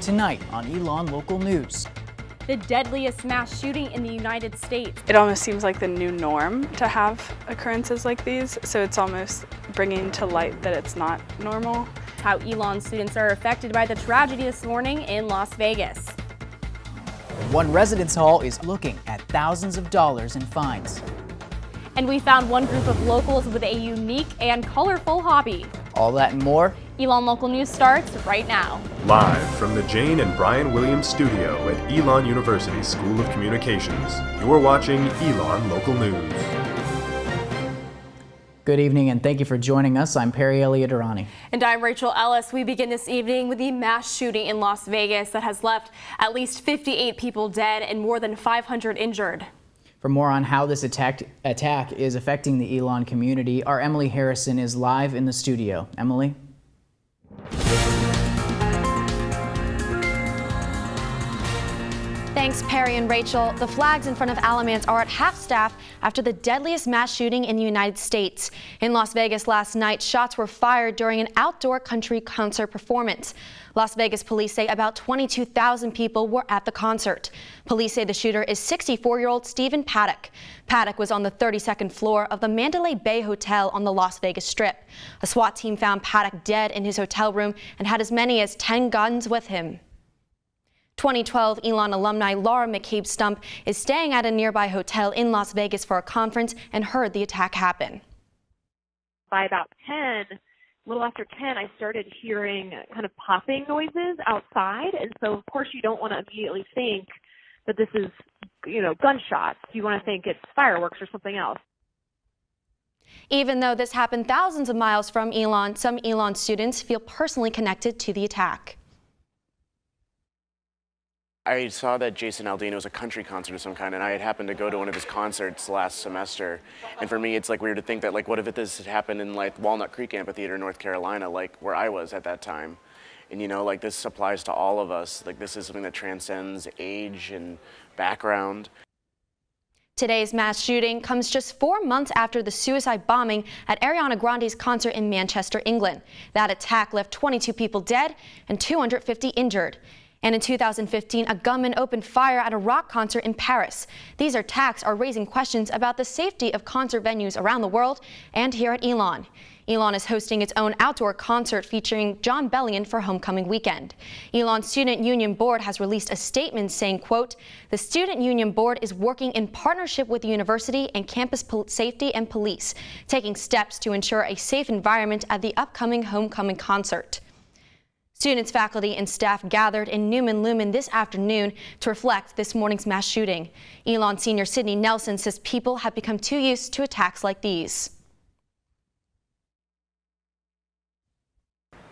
Tonight on Elon Local News. The deadliest mass shooting in the United States. It almost seems like the new norm to have occurrences like these, so it's almost bringing to light that it's not normal. How Elon students are affected by the tragedy this morning in Las Vegas. One residence hall is looking at thousands of dollars in fines. And we found one group of locals with a unique and colorful hobby. All that and more. Elon Local News starts right now. Live from the Jane and Brian Williams studio at Elon University School of Communications, you're watching Elon Local News. Good evening and thank you for joining us. I'm Perry Elliott-Durrani. And I'm Rachel Ellis. We begin this evening with the mass shooting in Las Vegas that has left at least 58 people dead and more than 500 injured. For more on how this attack is affecting the Elon community, our Emily Harrison is live in the studio. Emily? Thanks, Perry and Rachel. The flags in front of Alamance are at half staff after the deadliest mass shooting in the United States. In Las Vegas last night, shots were fired during an outdoor country concert performance. Las Vegas police say about 22,000 people were at the concert. Police say the shooter is 64-year-old Stephen Paddock. Paddock was on the 32nd floor of the Mandalay Bay Hotel on the Las Vegas Strip. A SWAT team found Paddock dead in his hotel room and had as many as 10 guns with him. 2012 Elon alumni Laura McCabe Stump is staying at a nearby hotel in Las Vegas for a conference and heard the attack happen. By about 10, a little after 10, I started hearing kind of popping noises outside. And so, of course, you don't want to immediately think that this is, gunshots. You want to think it's fireworks or something else. Even though this happened thousands of miles from Elon, some Elon students feel personally connected to the attack. I saw that Jason Aldean was a country concert of some kind, and I had happened to go to one of his concerts last semester. And for me, it's weird to think that what if this had happened in Walnut Creek Amphitheater, North Carolina, where I was at that time. And this applies to all of us. This is something that transcends age and background. Today's mass shooting comes just 4 months after the suicide bombing at Ariana Grande's concert in Manchester, England. That attack left 22 people dead and 250 injured. And in 2015, a gunman opened fire at a rock concert in Paris. These attacks are raising questions about the safety of concert venues around the world and here at Elon. Elon is hosting its own outdoor concert featuring Jon Bellion for homecoming weekend. Elon's Student Union Board has released a statement saying, quote, "The Student Union Board is working in partnership with the university and campus safety and police, taking steps to ensure a safe environment at the upcoming homecoming concert." Students, faculty, and staff gathered in Newman Lumen this afternoon to reflect this morning's mass shooting. Elon senior Sydney Nelson says people have become too used to attacks like these.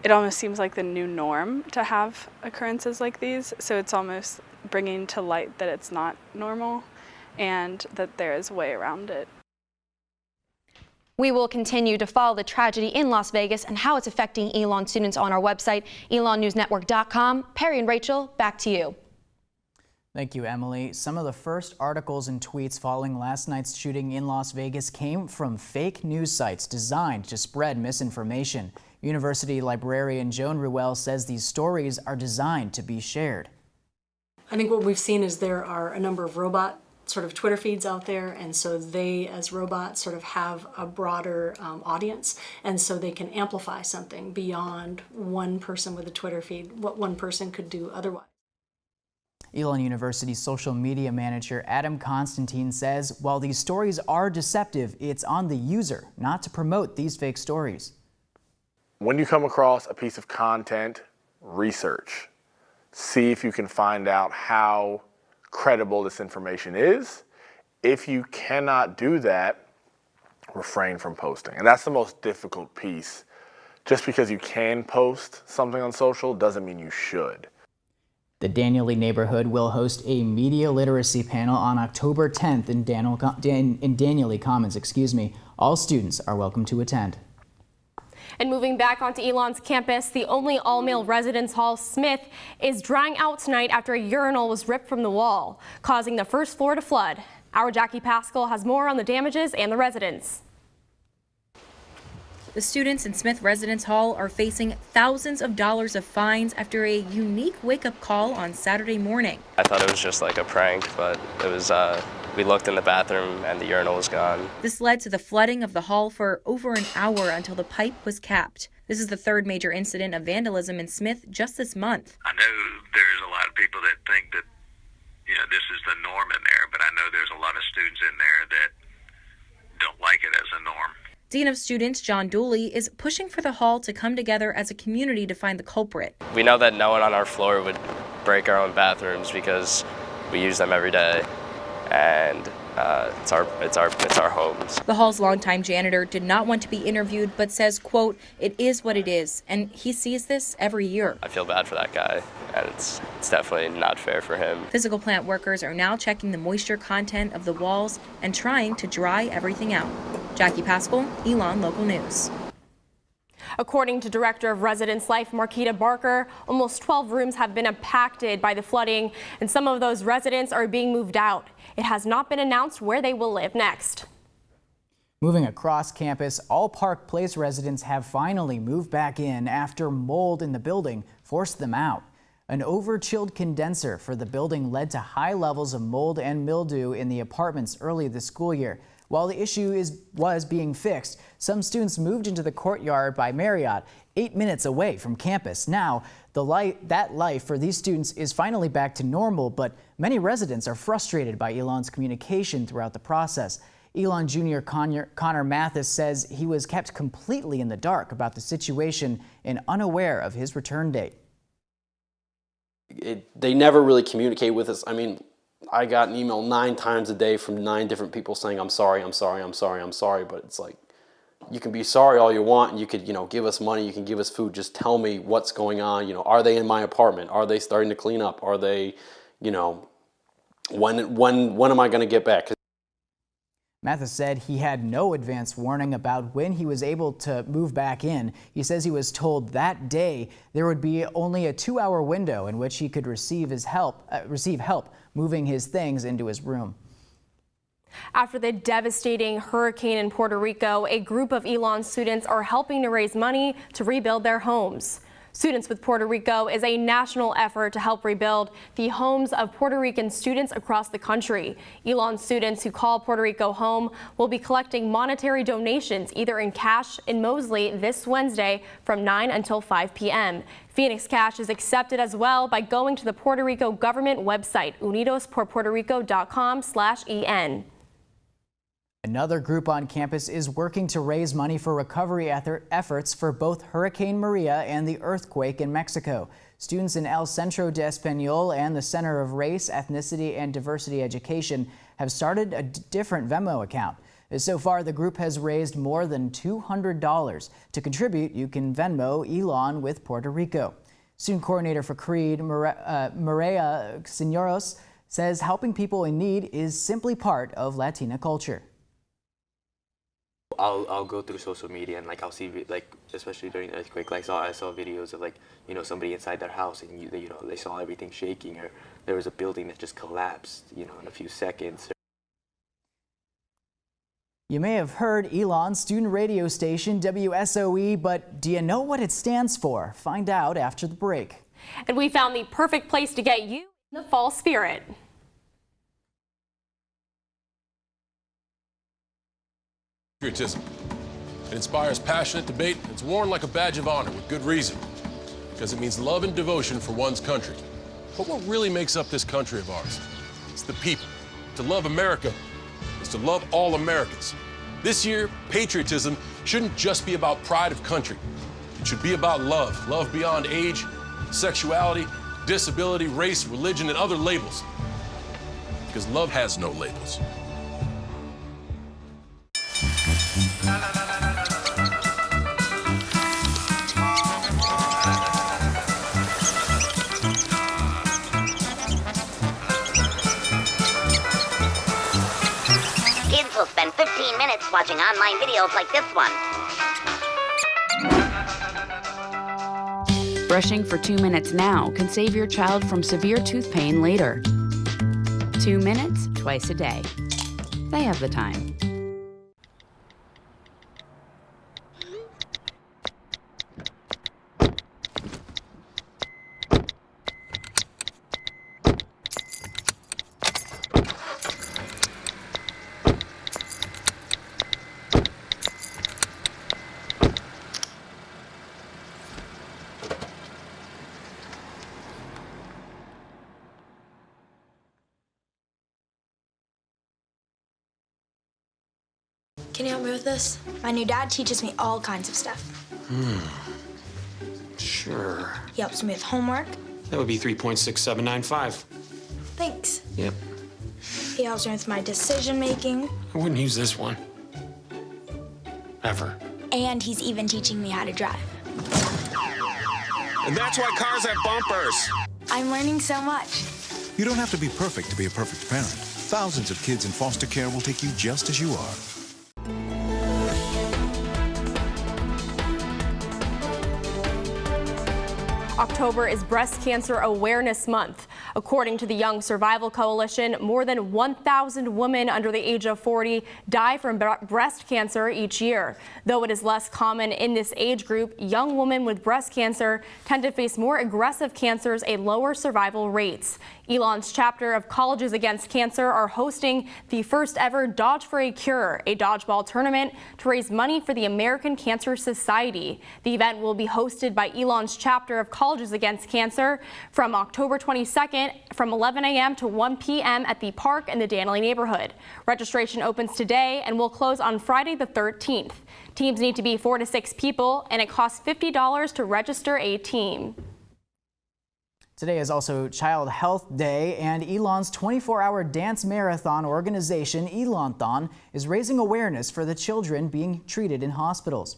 It almost seems like the new norm to have occurrences like these, so it's almost bringing to light that it's not normal and that there is a way around it. We will continue to follow the tragedy in Las Vegas and how it's affecting Elon students on our website, elonnewsnetwork.com. Perry and Rachel, back to you. Thank you, Emily. Some of the first articles and tweets following last night's shooting in Las Vegas came from fake news sites designed to spread misinformation. University librarian Joan Ruel says these stories are designed to be shared. I think what we've seen is there are a number of robot sort of Twitter feeds out there, and so they, as robots, sort of have a broader audience, and so they can amplify something beyond one person with a Twitter feed, what one person could do otherwise. Elon University's social media manager Adam Constantine says while these stories are deceptive, it's on the user not to promote these fake stories. When you come across a piece of content, research. See if you can find out how credible this information is. If you cannot do that, refrain from posting. And that's the most difficult piece. Just because you can post something on social doesn't mean you should. The Daniel Lee neighborhood will host a media literacy panel on October 10th in Daniel Lee Commons. All students are welcome to attend. And moving back onto Elon's campus, the only all-male residence hall, Smith, is drying out tonight after a urinal was ripped from the wall, causing the first floor to flood. Our Jackie Pascal has more on the damages and the residents. The students in Smith Residence Hall are facing thousands of dollars of fines after a unique wake-up call on Saturday morning. I thought it was just like a prank, but it was, we looked in the bathroom and the urinal was gone. This led to the flooding of the hall for over an hour until the pipe was capped. This is the third major incident of vandalism in Smith just this month. I know there's a lot of people that think that, this is the norm in there, but I know there's a lot of students in there that don't like it as a norm. Dean of Students John Dooley is pushing for the hall to come together as a community to find the culprit. We know that no one on our floor would break our own bathrooms because we use them every day, and it's our homes. The hall's longtime janitor did not want to be interviewed, but says, quote, "It is what it is," and he sees this every year. I feel bad for that guy, and it's definitely not fair for him. Physical plant workers are now checking the moisture content of the walls and trying to dry everything out. Jackie Pascal, Elon Local News. According to Director of Residence Life Marquita Barker, almost 12 rooms have been impacted by the flooding, and some of those residents are being moved out. It has not been announced where they will live next. Moving across campus, all Park Place residents have finally moved back in after mold in the building forced them out. An over-chilled condenser for the building led to high levels of mold and mildew in the apartments early this school year. While the issue was being fixed, some students moved into the courtyard by Marriott, 8 minutes away from campus. Now, that life for these students is finally back to normal, but many residents are frustrated by Elon's communication throughout the process. Elon Jr. Connor Mathis says he was kept completely in the dark about the situation and unaware of his return date. They never really communicate with us. I mean, I got an email 9 times a day from 9 different people saying, I'm sorry, I'm sorry, I'm sorry, I'm sorry. But it's like, you can be sorry all you want, and you could, give us money, you can give us food. Just tell me what's going on. Are they in my apartment? Are they starting to clean up? Are they, when am I going to get back? Mathis said he had no advance warning about when he was able to move back in. He says he was told that day there would be only a 2-hour window in which he could receive help moving his things into his room. After the devastating hurricane in Puerto Rico, a group of Elon students are helping to raise money to rebuild their homes. Students with Puerto Rico is a national effort to help rebuild the homes of Puerto Rican students across the country. Elon students who call Puerto Rico home will be collecting monetary donations either in cash in Mosley this Wednesday from 9 until 5 p.m. Phoenix Cash is accepted as well by going to the Puerto Rico government website, unidosporpuertorico.com/EN. Another group on campus is working to raise money for recovery efforts for both Hurricane Maria and the earthquake in Mexico. Students in El Centro de Español and the Center of Race, Ethnicity, and Diversity Education have started a different Venmo account. So far, the group has raised more than $200. To contribute, you can Venmo Elon with Puerto Rico. Student coordinator for CREED, Maria Signoros, says helping people in need is simply part of Latina culture. I'll go through social media and I'll see especially during the earthquake, I saw videos of somebody inside their house and they saw everything shaking, or there was a building that just collapsed in a few seconds. You may have heard Elon's student radio station WSOE, but do you know what it stands for? Find out after the break. And we found the perfect place to get you in the fall spirit. Patriotism. It inspires passionate debate. It's worn like a badge of honor with good reason, because it means love and devotion for one's country. But what really makes up this country of ours? It's the people. To love America is to love all Americans. This year, patriotism shouldn't just be about pride of country. It should be about love. Love beyond age, sexuality, disability, race, religion, and other labels. Because love has no labels. Kids will spend 15 minutes watching online videos like this one. Brushing for 2 minutes now can save your child from severe tooth pain later. 2 minutes twice a day. They have the time. Can you help me with this? My new dad teaches me all kinds of stuff. Sure. He helps me with homework. That would be 3.6795. Thanks. Yep. He helps me with my decision making. I wouldn't use this one. Ever. And he's even teaching me how to drive. And that's why cars have bumpers. I'm learning so much. You don't have to be perfect to be a perfect parent. Thousands of kids in foster care will take you just as you are. October is Breast Cancer Awareness Month. According to the Young Survival Coalition, more than 1,000 women under the age of 40 die from breast cancer each year. Though it is less common in this age group, young women with breast cancer tend to face more aggressive cancers and lower survival rates. Elon's chapter of Colleges Against Cancer are hosting the first ever Dodge for a Cure, a dodgeball tournament to raise money for the American Cancer Society. The event will be hosted by Elon's chapter of Colleges Against Cancer from October 22nd from 11 a.m. to 1 p.m. at the park in the Danley neighborhood. Registration opens today and will close on Friday the 13th. Teams need to be 4 to 6 people, and it costs $50 to register a team. Today is also Child Health Day, and Elon's 24-hour dance marathon organization, Elonthon, is raising awareness for the children being treated in hospitals.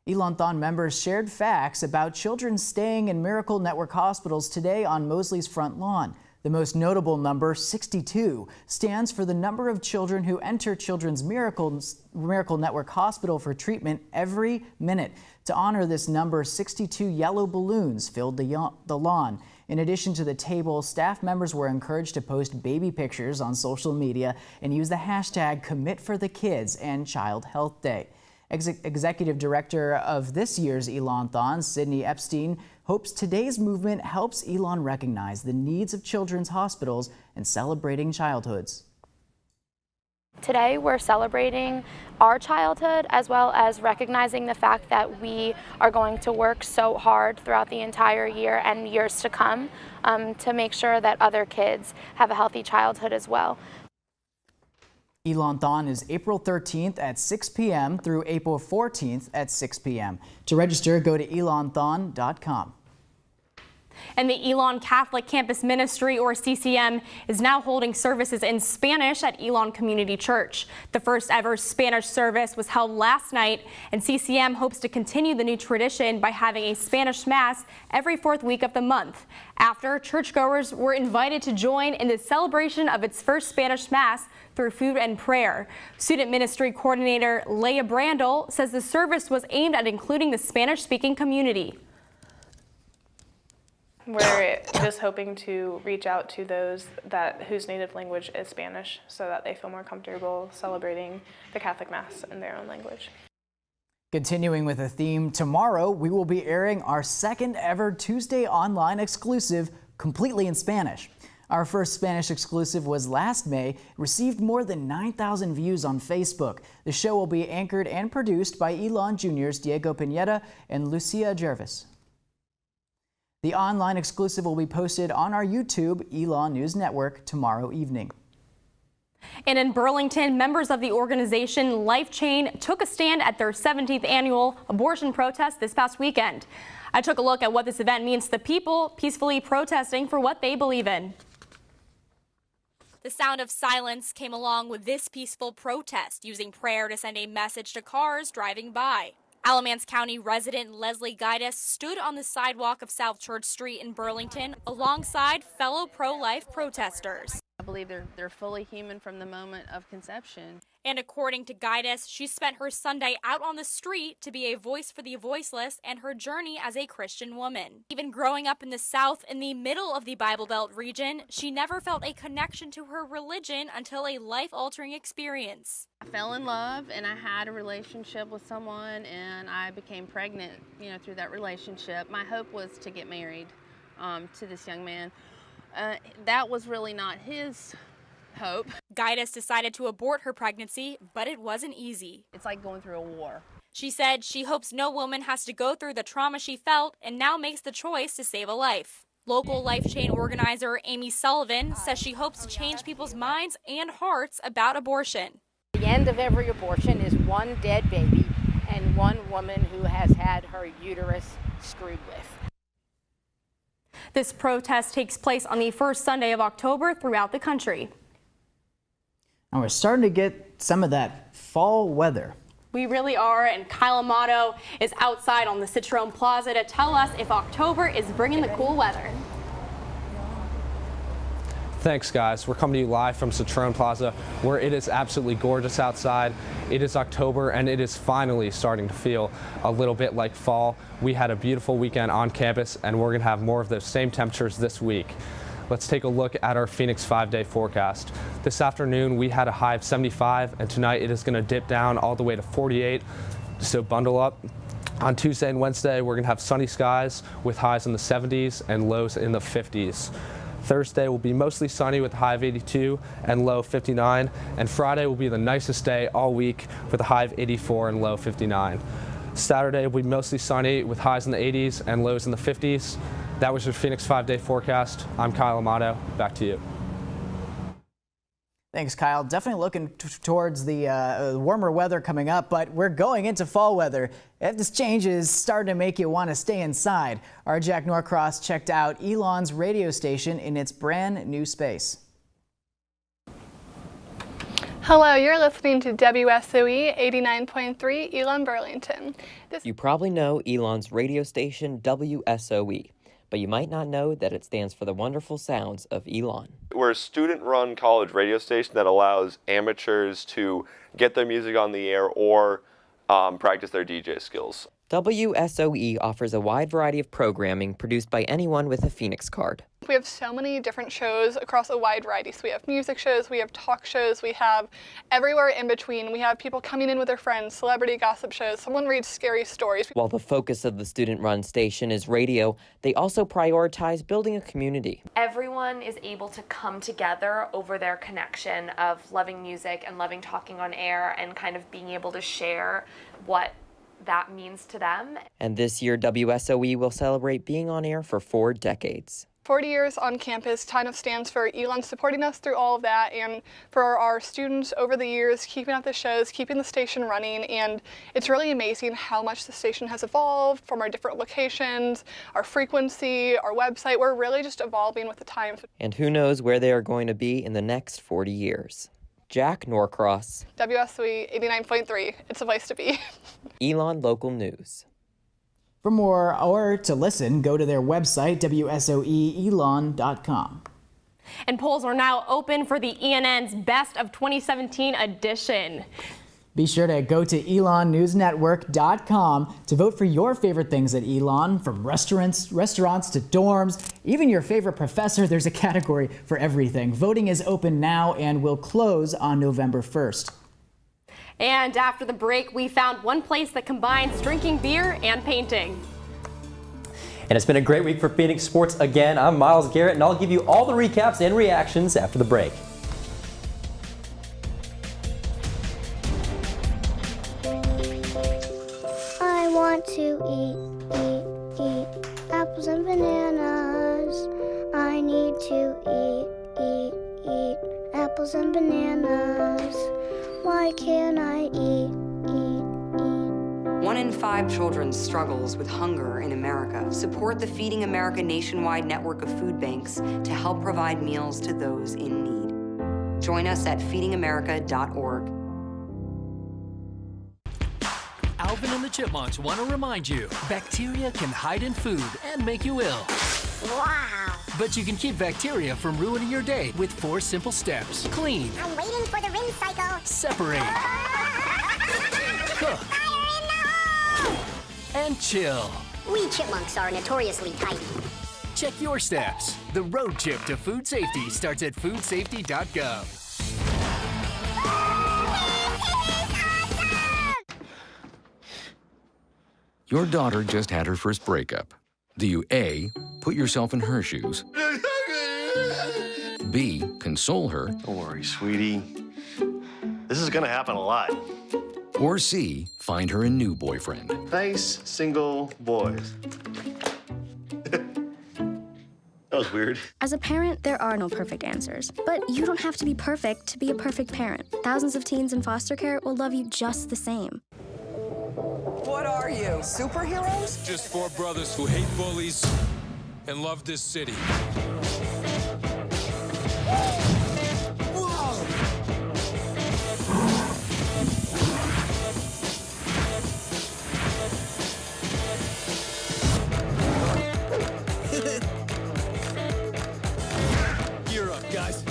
Elonthon members shared facts about children staying in Miracle Network hospitals today on Mosley's front lawn. The most notable number, 62, stands for the number of children who enter Children's Miracle Network Hospital for treatment every minute. To honor this number, 62 yellow balloons filled the lawn. In addition to the table, staff members were encouraged to post baby pictures on social media and use the hashtag #CommitForTheKids and Child Health Day. Executive Director of this year's Elonthon, Sydney Epstein, hopes today's movement helps Elon recognize the needs of children's hospitals and celebrating childhoods. Today we're celebrating our childhood as well as recognizing the fact that we are going to work so hard throughout the entire year and years to come to make sure that other kids have a healthy childhood as well. Elonthon is April 13th at 6 p.m. through April 14th at 6 p.m. To register, go to elonthon.com. And the Elon Catholic Campus Ministry, or CCM, is now holding services in Spanish at Elon Community Church. The first ever Spanish service was held last night, and CCM hopes to continue the new tradition by having a Spanish Mass every fourth week of the month. After, churchgoers were invited to join in the celebration of its first Spanish Mass through food and prayer. Student Ministry Coordinator Leah Brandel says the service was aimed at including the Spanish-speaking community. We're just hoping to reach out to those whose native language is Spanish so that they feel more comfortable celebrating the Catholic Mass in their own language. Continuing with the theme, tomorrow we will be airing our second ever Tuesday online exclusive completely in Spanish. Our first Spanish exclusive was last May, received more than 9,000 views on Facebook. The show will be anchored and produced by Elon Jr.'s Diego Pineda and Lucia Jervis. The online exclusive will be posted on our YouTube, Elon News Network, tomorrow evening. And in Burlington, members of the organization Life Chain took a stand at their 17th annual abortion protest this past weekend. I took a look at what this event means to the people peacefully protesting for what they believe in. The sound of silence came along with this peaceful protest, using prayer to send a message to cars driving by. Alamance County resident Leslie Guidas stood on the sidewalk of South Church Street in Burlington alongside fellow pro-life protesters. I believe they're fully human from the moment of conception. And according to Guidas, she spent her Sunday out on the street to be a voice for the voiceless and her journey as a Christian woman. Even growing up in the South, in the middle of the Bible Belt region, she never felt a connection to her religion until a life-altering experience. I fell in love and I had a relationship with someone and I became pregnant, through that relationship. My hope was to get married to this young man. That was really not his hope. Guidas decided to abort her pregnancy, but it wasn't easy. It's like going through a war. She said she hopes no woman has to go through the trauma she felt and now makes the choice to save a life. Local Life Chain organizer Amy Sullivan says she hopes to change people's minds and hearts about abortion. The end of every abortion is one dead baby and one woman who has had her uterus screwed with. This protest takes place on the first Sunday of October throughout the country. And we're starting to get some of that fall weather. We really are, and Kyle Amato is outside on the Citroen Plaza to tell us if October is bringing the cool weather. Thanks, guys. We're coming to you live from Citroen Plaza, where it is absolutely gorgeous outside. It is October, and it is finally starting to feel a little bit like fall. We had a beautiful weekend on campus, and we're going to have more of those same temperatures this week. Let's take a look at our Phoenix 5-day forecast. This afternoon, we had a high of 75, and tonight it is going to dip down all the way to 48, so bundle up. On Tuesday and Wednesday, we're going to have sunny skies with highs in the 70s and lows in the 50s. Thursday will be mostly sunny with a high of 82 and low 59, and Friday will be the nicest day all week with a high of 84 and low 59. Saturday will be mostly sunny with highs in the 80s and lows in the 50s. That was your Phoenix 5-day forecast. I'm Kyle Amato. Back to you. Thanks, Kyle. Definitely looking towards the warmer weather coming up, but we're going into fall weather. If this change is starting to make you want to stay inside. Our Jack Norcross checked out Elon's radio station in its brand new space. Hello, you're listening to WSOE 89.3 Elon, Burlington. You probably know Elon's radio station WSOE, but you might not know that it stands for the wonderful sounds of Elon. We're a student-run college radio station that allows amateurs to get their music on the air or practice their DJ skills. WSOE offers a wide variety of programming produced by anyone with a Phoenix card. We have so many different shows across a wide variety. So we have music shows, we have talk shows, we have everywhere in between. We have people coming in with their friends, celebrity gossip shows, someone reads scary stories. While the focus of the student-run station is radio, they also prioritize building a community. Everyone is able to come together over their connection of loving music and loving talking on air and kind of being able to share what that means to them. And this year, WSOE will celebrate being on air for 4 decades. 40 years on campus kind of stands for Elon supporting us through all of that, and for our students over the years keeping up the shows, keeping the station running, and it's really amazing how much the station has evolved from our different locations, our frequency, our website. We're really just evolving with the times. And who knows where they are going to be in the next 40 years. Jack Norcross. WSOE 89.3, it's a place to be. Elon Local News. For more or to listen, go to their website, wsoeelon.com. And polls are now open for the ENN's Best of 2017 edition. Be sure to go to elonnewsnetwork.com to vote for your favorite things at Elon, from restaurants to dorms, even your favorite professor. There's a category for everything. Voting is open now and will close on November 1st. And after the break, we found one place that combines drinking beer and painting. And it's been a great week for Phoenix sports again. I'm Miles Garrett, and I'll give you all the recaps and reactions after the break. I want to eat apples and bananas. I need to eat apples and bananas. Why can't I eat? 1 in 5 children struggles with hunger in America. Support the Feeding America nationwide network of food banks to help provide meals to those in need. Join us at feedingamerica.org. Alvin and the Chipmunks want to remind you, bacteria can hide in food and make you ill. Wow. But you can keep bacteria from ruining your day with 4 simple steps. Clean. I'm waiting for the rinse cycle. Separate. Cook. Fire in the hole! And chill. We chipmunks are notoriously tight. Check your steps. The road trip to food safety starts at foodsafety.gov. Your daughter just had her first breakup. Do you A, put yourself in her shoes? B, console her? Don't worry, sweetie. This is gonna happen a lot. Or C, find her a new boyfriend? Nice, single boys. was weird. As a parent, there are no perfect answers. But you don't have to be perfect to be a perfect parent. Thousands of teens in foster care will love you just the same. What are you, superheroes? Just four brothers who hate bullies and love this city. Gear up, guys.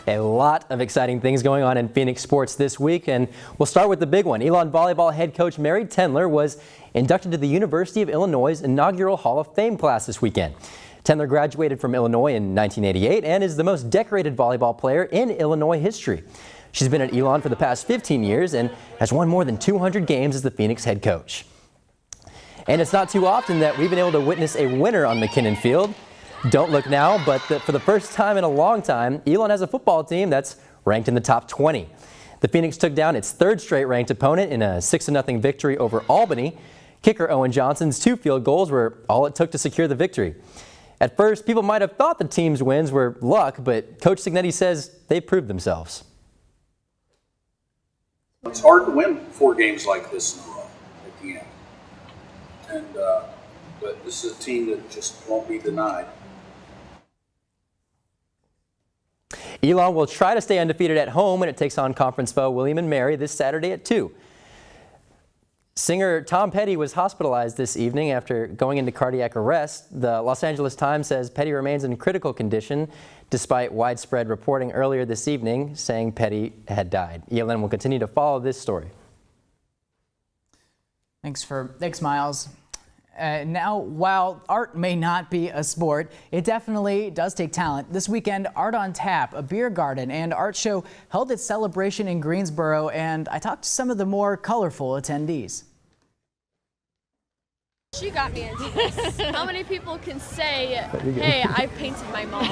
A lot of exciting things going on in Phoenix sports this week, and we'll start with the big one. Elon volleyball head coach Mary Tendler was inducted to the University of Illinois' inaugural Hall of Fame class this weekend. Tendler graduated from Illinois in 1988 and is the most decorated volleyball player in Illinois history. She's been at Elon for the past 15 years and has won more than 200 games as the Phoenix head coach. And it's not too often that we've been able to witness a winner on McKinnon Field. Don't look now, but for the first time in a long time, Elon has a football team that's ranked in the top 20. The Phoenix took down its third straight ranked opponent in a 6-0 victory over Albany. Kicker Owen Johnson's 2 field goals were all it took to secure the victory. At first, people might have thought the team's wins were luck, but Coach Signetti says they proved themselves. It's hard to win 4 games like this in a row at the end. And, but this is a team that just won't be denied. Elon will try to stay undefeated at home when it takes on conference foe William & Mary this Saturday at 2. Singer Tom Petty was hospitalized this evening after going into cardiac arrest. The Los Angeles Times says Petty remains in critical condition despite widespread reporting earlier this evening saying Petty had died. ELN will continue to follow this story. Thanks, Miles. Now, while art may not be a sport, it definitely does take talent. This weekend, Art on Tap, a beer garden and art show held its celebration in Greensboro, and I talked to some of the more colorful attendees. She got me into this. How many people can say, hey, I painted my mom?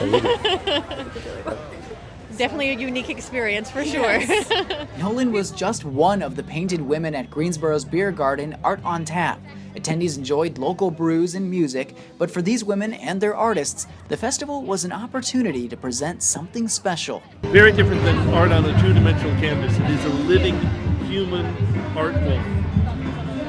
Definitely a unique experience for sure. Yes. Nolan was just one of the painted women at Greensboro's beer garden, Art on Tap. Attendees enjoyed local brews and music, but for these women and their artists, the festival was an opportunity to present something special. Very different than art on a two-dimensional canvas. It is a living human art form.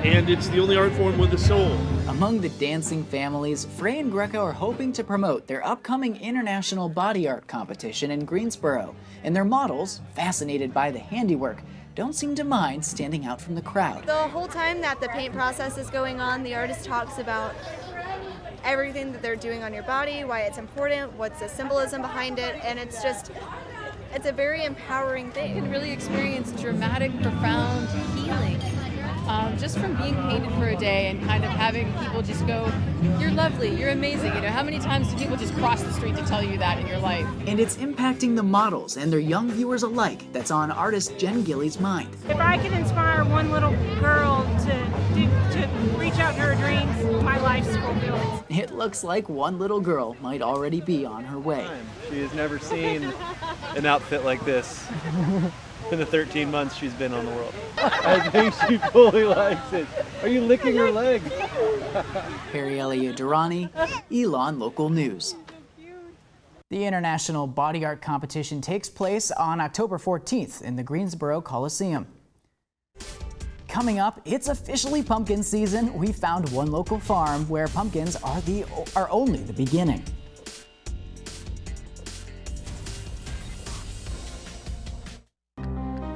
And it's the only art form with a soul. Among the dancing families, Frey and Greco are hoping to promote their upcoming international body art competition in Greensboro. And their models, fascinated by the handiwork, don't seem to mind standing out from the crowd. The whole time that the paint process is going on, the artist talks about everything that they're doing on your body, why it's important, what's the symbolism behind it, and it's a very empowering thing. You can really experience dramatic, profound healing. Just from being painted for a day and kind of having people just go, you're lovely, you're amazing. You know, how many times do people just cross the street to tell you that in your life? And it's impacting the models and their young viewers alike that's on artist Jen Gilly's mind. If I could inspire one little girl to reach out to her dreams, my life's fulfilled. It looks like one little girl might already be on her way. She has never seen an outfit like this. In the 13 months she's been on the world. I think she fully likes it. Are you licking her leg? Perry Elliott Durrani, Elon Local News. The International Body Art Competition takes place on October 14th in the Greensboro Coliseum. Coming up, it's officially pumpkin season. We found one local farm where pumpkins are only the beginning.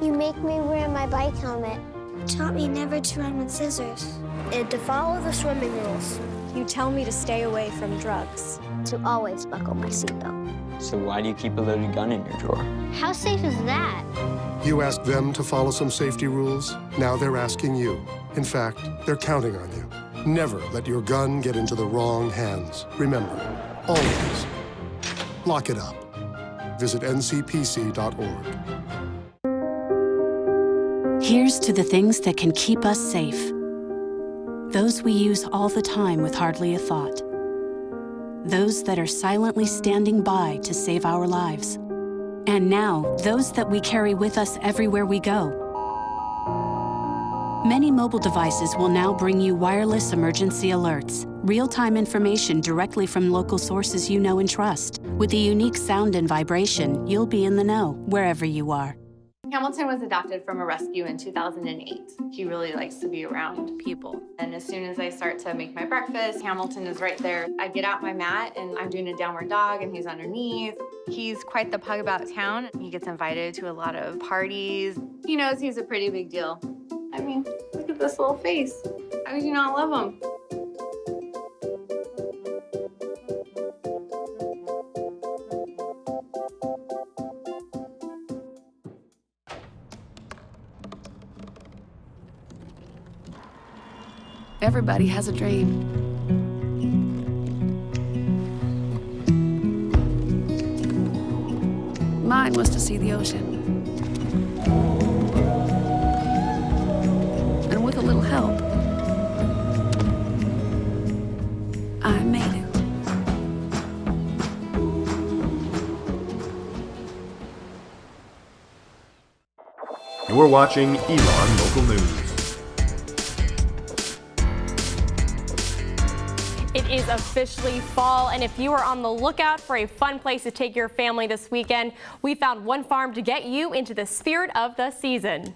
You make me wear my bike helmet. Taught me never to run with scissors. And to follow the swimming rules. You tell me to stay away from drugs. To always buckle my seatbelt. So why do you keep a loaded gun in your drawer? How safe is that? You asked them to follow some safety rules. Now they're asking you. In fact, they're counting on you. Never let your gun get into the wrong hands. Remember, always lock it up. Visit ncpc.org. Here's to the things that can keep us safe. Those we use all the time with hardly a thought. Those that are silently standing by to save our lives. And now, those that we carry with us everywhere we go. Many mobile devices will now bring you wireless emergency alerts, real-time information directly from local sources you know and trust. With the unique sound and vibration, you'll be in the know wherever you are. Hamilton was adopted from a rescue in 2008. He really likes to be around people. And as soon as I start to make my breakfast, Hamilton is right there. I get out my mat and I'm doing a downward dog and he's underneath. He's quite the pug about town. He gets invited to a lot of parties. He knows he's a pretty big deal. I mean, look at this little face. How could you not love him? Everybody has a dream. Mine was to see the ocean. And with a little help, I made it. You're watching Elon Local News. It is officially fall, and if you are on the lookout for a fun place to take your family this weekend, we found one farm to get you into the spirit of the season.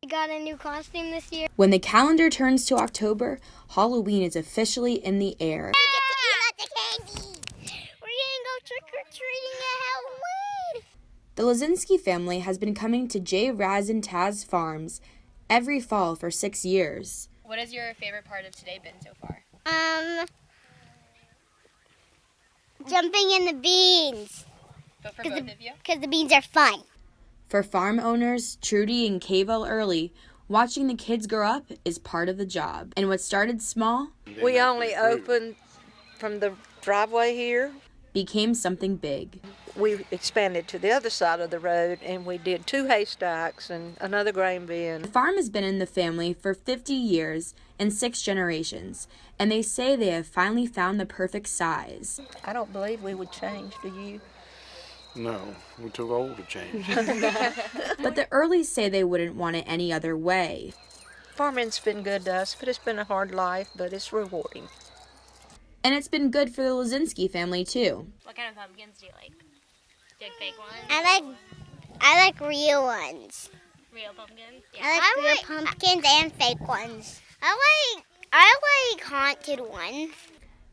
We got a new costume this year. When the calendar turns to October, Halloween is officially in the air. We get to eat lots of candy. We're gonna go trick-or-treating at Halloween. The Lazinski family has been coming to J. Raz and Taz Farms every fall for 6 years. What has your favorite part of today been so far? Jumping in the beans. But for both of you? Because the beans are fun. For farm owners, Trudy and Kavel Early, watching the kids grow up is part of the job. And what started small, we only opened from the driveway here, became something big. We expanded to the other side of the road and we did 2 haystacks and another grain bin. The farm has been in the family for 50 years and 6 generations, and they say they have finally found the perfect size. I don't believe we would change, do you? No, we're too old to change. But the Earlys say they wouldn't want it any other way. Farming's been good to us, but it's been a hard life, but it's rewarding. And it's been good for the Lazinski family, too. What kind of pumpkins do you like? Do you like fake ones? I like real ones. Real pumpkins? Yeah. I like real pumpkins and fake ones. I like haunted ones.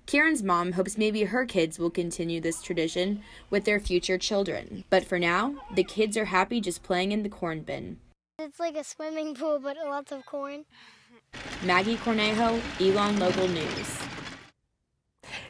Kieran's mom hopes maybe her kids will continue this tradition with their future children. But for now, the kids are happy just playing in the corn bin. It's like a swimming pool, but lots of corn. Maggie Cornejo, Elon Local News.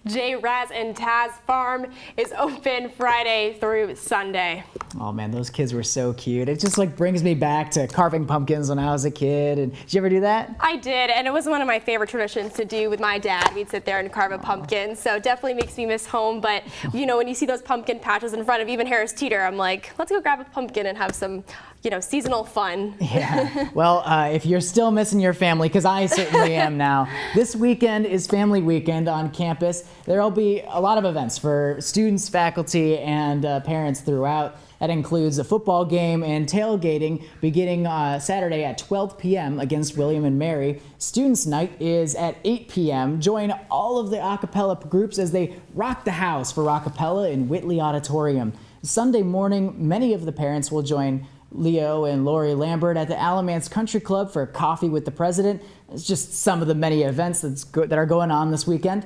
J. Raz and Taz Farm is open Friday through Sunday. Oh man, those kids were so cute. It just like brings me back to carving pumpkins when I was a kid. And did you ever do that? I did, and it was one of my favorite traditions to do with my dad. We'd sit there and carve a pumpkin, so it definitely makes me miss home. But you know, when you see those pumpkin patches in front of even Harris Teeter, I'm like, let's go grab a pumpkin and have some, you know, seasonal fun. Yeah. Well, if you're still missing your family, because I certainly am now, this weekend is Family Weekend on campus. There'll be a lot of events for students, faculty, and parents throughout. That includes a football game and tailgating beginning Saturday at 12 p.m. against William and Mary. Students' night is at 8 p.m. Join all of the a cappella groups as they rock the house for a cappella in Whitley Auditorium. Sunday morning, many of the parents will join Leo and Lori Lambert at the Alamance Country Club for coffee with the president. It's just some of the many events that are going on this weekend.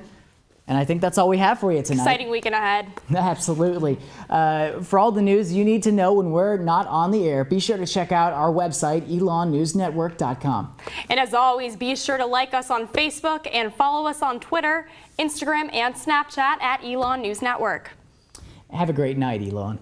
And I think that's all we have for you tonight. Exciting weekend ahead. Absolutely. For all the news you need to know when we're not on the air, be sure to check out our website, elonnewsnetwork.com. And as always, be sure to like us on Facebook and follow us on Twitter, Instagram, and Snapchat at Elon News Network. Have a great night, Elon.